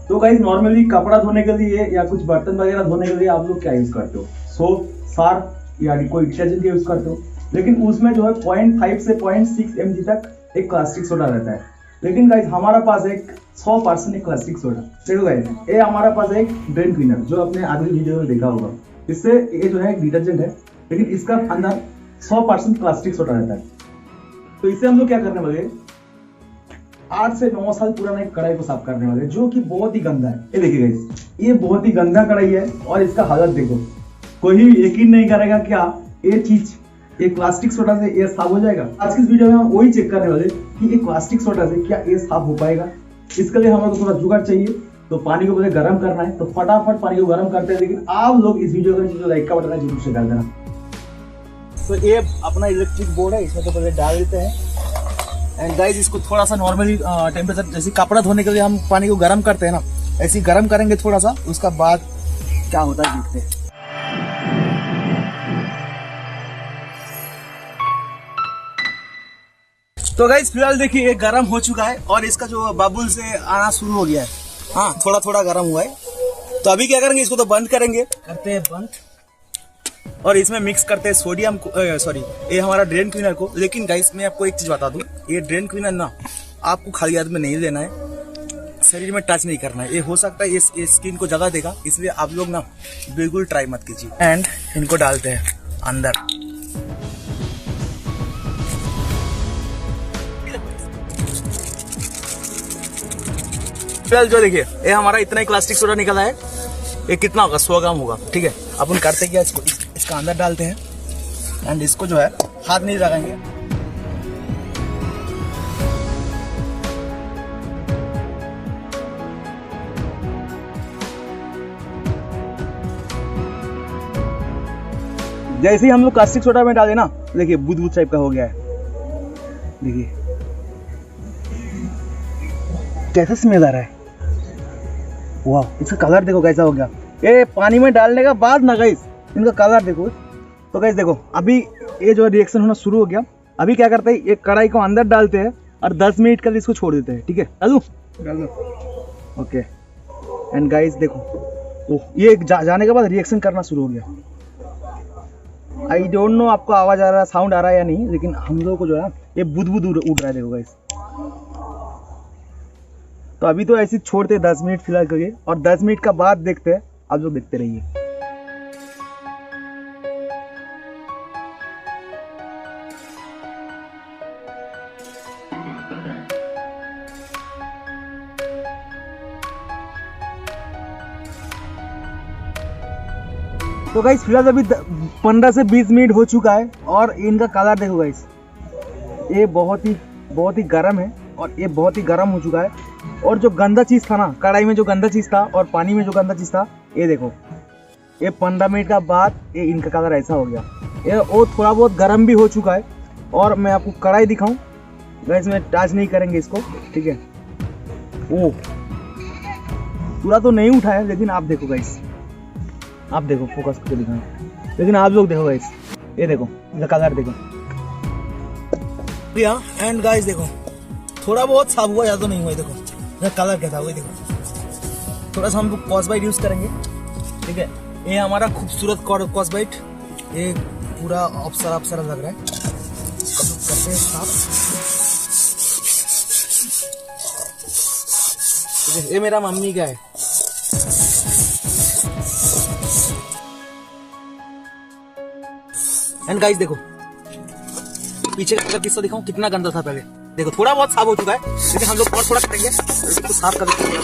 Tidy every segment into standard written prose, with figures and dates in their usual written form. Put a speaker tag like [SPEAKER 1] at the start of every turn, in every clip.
[SPEAKER 1] तो guys normally कपड़ा धोने के लिए या कुछ बर्तन वगैरह धोने के लिए आप लोग क्या यूज करते हो? सोप, सर्फ या कोई डिटर्जेंट यूज करते हो। लेकिन उसमें जो है 0.5 से 0.6 mg तक एक प्लास्टिक सोडा रहता है। लेकिन गाइस हमारा पास एक 100% एक प्लास्टिक सोडा। देखो गाइस, ये हमारा पास एक ड्रेन क्लीनर जो आपने आगे वीडियो में देखा होगा। इससे ये जो है एक डिटर्जेंट है, लेकिन इसका अंदर 100% प्लास्टिक सोडा रहता है। तो इससे हम लोग क्या करने वाले, 8 से 9 साल पुराना एक कढ़ाई को साफ करने वाले, जो कि बहुत ही गंदा है। ये देखिए गाइस, ये बहुत ही गंदा कढ़ाई है और इसका हालत देखो। कोई भी यकीन नहीं करेगा क्या ये चीज एक प्लास्टिक सोडा से ये साफ हो जाएगा। आज की इस वीडियो में हम वही चेक करने वाले कि एक प्लास्टिक सोडा से क्या ये साफ हो पाएगा। इसके लिए हम लोग को थोड़ा जुगाड़ चाहिए। तो पानी को पहले गर्म करना है, तो फटाफट पानी को गर्म करते हैं। लेकिन आप लोग इस वीडियो का जो लाइक का बटन है जरूर से कर देना। तो ये अपना इलेक्ट्रिक बोर्ड है, इसमें तो पहले डाल देते हैं। एंड गाइस, इसको थोड़ा सा नॉर्मली टेम्परेचर, जैसे कपड़ा धोने के लिए हम पानी को गर्म करते हैं ना, ऐसे ही गर्म करेंगे थोड़ा सा। उसका बाद क्या होता है देखते हैं। तो गाइस फिलहाल देखिए ये गर्म हो चुका है और इसका जो बबुल से आना शुरू हो गया है। हाँ, थोड़ा थोड़ा गर्म हुआ है। तो अभी क्या करेंगे, इसको तो बंद करेंगे, करते हैं बंद। और इसमें मिक्स करते हैं सोडियम को, सॉरी, ये हमारा ड्रेन क्लीनर को। लेकिन गाइस मैं आपको एक चीज बता दूं, ये ड्रेन क्लीनर ना आपको खाली हाथ में नहीं लेना है, शरीर में टच नहीं करना है। ये हो सकता है ये स्किन को ज्यादा देगा, इसलिए आप लोग ना बिल्कुल ट्राई मत कीजिए। एंड इनको डालते हैं अंदर। फिलहाल जो देखिए, ये हमारा इतना ही प्लास्टिक सोडा निकला है। ये कितना होगा, 100 ग्राम होगा। ठीक है, अपन करते क्या, इसको इसका अंदर डालते हैं एंड इसको जो है हाथ नहीं लगाएंगे। जैसे ही हम लोग प्लास्टिक सोडा में डाले ना, देखिए बुद बुद टाइप का हो गया है। देखिए कैसा स्मेल आ रहा है, वाह। इसका कलर देखो कैसा हो गया। ये पानी में डालने का बाद ना गाइस, इनका कलर देखो। तो गाइस देखो, अभी ये जो रिएक्शन होना शुरू हो गया। अभी क्या करते हैं, एक कढ़ाई को अंदर डालते हैं और 10 मिनट के लिए इसको छोड़ देते हैं। ठीक है, डाल दो। ओके, एंड गाइस देखो, तो ये जाने के बाद रिएक्शन करना शुरू हो गया। आई डोंट नो आपको आवाज आ रहा है, साउंड आ रहा है या नहीं, लेकिन हम लोगों को जो है ये बुद बुद उड़ रहा है। देखो गाइस, तो अभी तो ऐसे छोड़ते 10 मिनट फिलहाल करिए, और 10 मिनट का बाद देखते हैं। आप लोग देखते रहिए। तो गाइस फिलहाल अभी 15 से 20 मिनट हो चुका है और इनका कलर देखो गाइस, ये बहुत ही गर्म है और ये बहुत ही गर्म हो चुका है। और जो गंदा चीज था ना, कढ़ाई में जो गंदा चीज था और पानी में जो गंदा चीज था, ये देखो, ये 15 मिनट का बाद ये इनका कलर ऐसा हो गया। ये वो थोड़ा बहुत गर्म भी हो चुका है। और मैं आपको कढ़ाई दिखाऊं गाइस, में टच नहीं करेंगे इसको। ठीक है, ओ पूरा तो नहीं उठा है, लेकिन आप देखो गाइस, आप देखो, फोकस करके दिखाना, लेकिन आप लोग देखो गाइस, ये देखो इनका कलर देखो। एंड गाइस देखो, थोड़ा बहुत साफ हुआ, ज्यादा नहीं हुआ। देखो कलर क्या था वो देखो। थोड़ा सा हम लोग कॉस्बाइट यूज करेंगे। ठीक है, ये हमारा खूबसूरत कॉस्बाइट, ये पूरा अप्सरा लग रहा है। करते हैं साफ। ये मेरा मम्मी का है। एंड गाइस देखो, पीछे का किस्सा दिखाऊं, कितना गंदा था पहले। देखो थोड़ा बहुत साफ हो चुका है, लेकिन हम लोग और थोड़ा करेंगे, इसको साफ कर देंगे।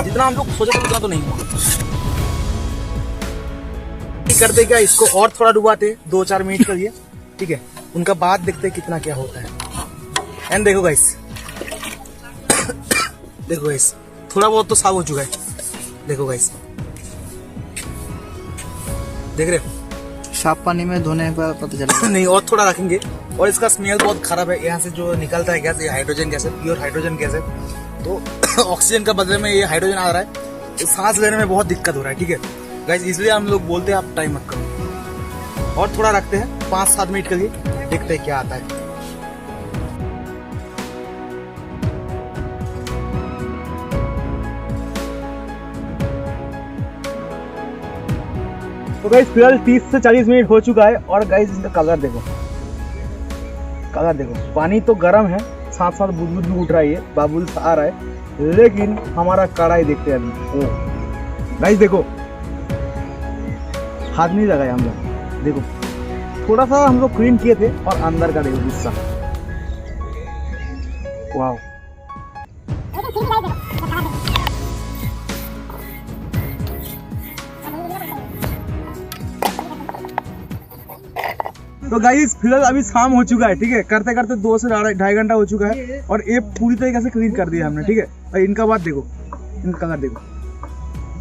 [SPEAKER 1] जितना हम लोग सोचे थे उतना तो नहीं हुआ। करते क्या, इसको और थोड़ा डुबाते 2-4 मिनट के लिए। ठीक है, उनका बाद देखते कितना क्या होता है। एंड देखो गाइस, देखो गाइस, थोड़ा बहुत तो साफ हो चुका है। देखो गाइस, देख रहे हो,
[SPEAKER 2] साफ पानी में धोने का पता चला
[SPEAKER 1] नहीं, और थोड़ा रखेंगे। और इसका स्मेल बहुत खराब है। यहाँ से जो निकलता है गैस, ये हाइड्रोजन गैस है, प्योर हाइड्रोजन गैस है। तो ऑक्सीजन का बदले में ये हाइड्रोजन आ रहा है, तो सांस लेने में बहुत दिक्कत हो रहा है। ठीक है गाइस, इसलिए हम लोग बोलते हैं आप टाइम मत करो। और थोड़ा रखते हैं 5-7 मिनट के लिए, देखते हैं क्या आता है। तो गाइस फिलहाल 30 से 40 मिनट हो चुका है और गाइस इसका कलर देखो, कलर देखो। पानी तो गर्म है, साथ साथ बुदबुद भी उठ रहा है, बाबुल आ रहा है, लेकिन हमारा कढ़ाई देखते हैं अभी। ओ गाइस देखो, हाथ नहीं लगाया हम लोग, देखो थोड़ा सा हम लोग क्लीन किए थे और अंदर का देखो हिस्सा, वाह। तो गाइस फिलहाल अभी शाम हो चुका है, ठीक है, करते करते 2 से 2.5 घंटा हो चुका है और ये पूरी तरीके से क्लीन कर दिया हमने, ठीक है। और इनका बात देखो, इनका कलर देखो,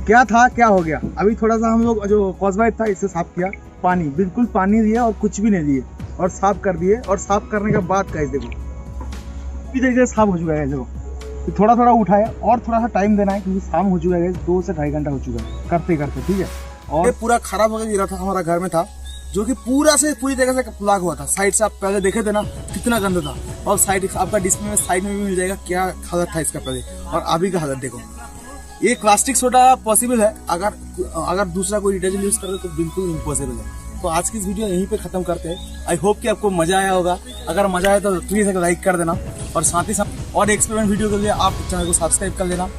[SPEAKER 1] क्या था क्या हो गया। अभी थोड़ा सा हम लोग जो कॉस्बाइट था इससे साफ किया, पानी बिल्कुल पानी दिया और कुछ भी नहीं दिए और साफ कर दिए। और साफ करने के बाद गाइस देखो इस तरीके से साफ हो चुका है, देखो थोड़ा थोड़ा उठाया और थोड़ा सा टाइम देना है क्योंकि शाम हो चुका है, 2 से 2.5 घंटा हो चुका है करते करते, ठीक है। और
[SPEAKER 3] ये पूरा खराब होकर गिरा था, हमारा घर में था, जो कि पूरा से पूरी तरह से ब्लॉक हुआ था। साइड से आप पहले देखे थे ना कितना गंदा था, और साइड आपका डिस्प्ले में साइड में भी मिल जाएगा क्या हालत था इसका पहले और अभी का हालत देखो। ये प्लास्टिक सोडा पॉसिबल है, अगर दूसरा कोई डिटर्जेंट यूज करे तो बिल्कुल इम्पॉसिबल है। तो आज की इस वीडियो यहीं पे खत्म करते हैं। आई होप कि आपको मजा आया होगा। अगर मजा आया तो प्लीज एक लाइक कर देना और साथ ही साथ और एक्सपेरिमेंट वीडियो के लिए आप चैनल को सब्सक्राइब कर लेना।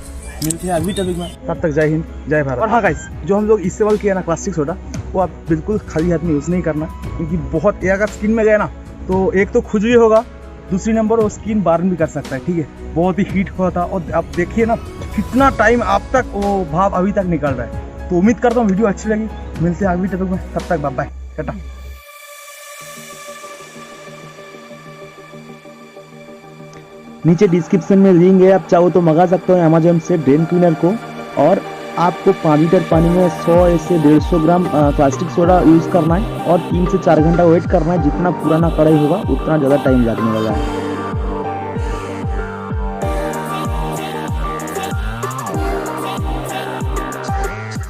[SPEAKER 3] मिलते हैं अगली टॉपिक में, तब तक जय हिंद जय भारत। और हाँ गाइस, जो हम लोग इस्तेमाल किया ना प्लास्टिक सोडा, वो आप बिल्कुल खाली हाथ में यूज़ नहीं करना, क्योंकि बहुत ये अगर स्किन में गया ना तो एक तो खुजली होगा, दूसरी नंबर वो स्किन बर्न भी कर सकता है, ठीक है। बहुत ही हीट हुआ था और आप देखिए ना कितना टाइम आप तक वो भाप अभी तक निकल रहा है। तो उम्मीद करता हूँ वीडियो अच्छी लगी। मिलते हैं अगली टॉपिक में, तब तक बाय बाय, टाटा।
[SPEAKER 4] नीचे डिस्क्रिप्शन में लिंक है, आप चाहो तो मंगा सकते हो अमेजोन से ड्रेन क्लीनर को। और आपको 5 लीटर पानी में 100 से 150 ग्राम प्लास्टिक सोडा यूज़ करना है और 3 से 4 घंटा वेट करना है। जितना पुराना कढ़ाई होगा उतना ज़्यादा टाइम लगने वाला है।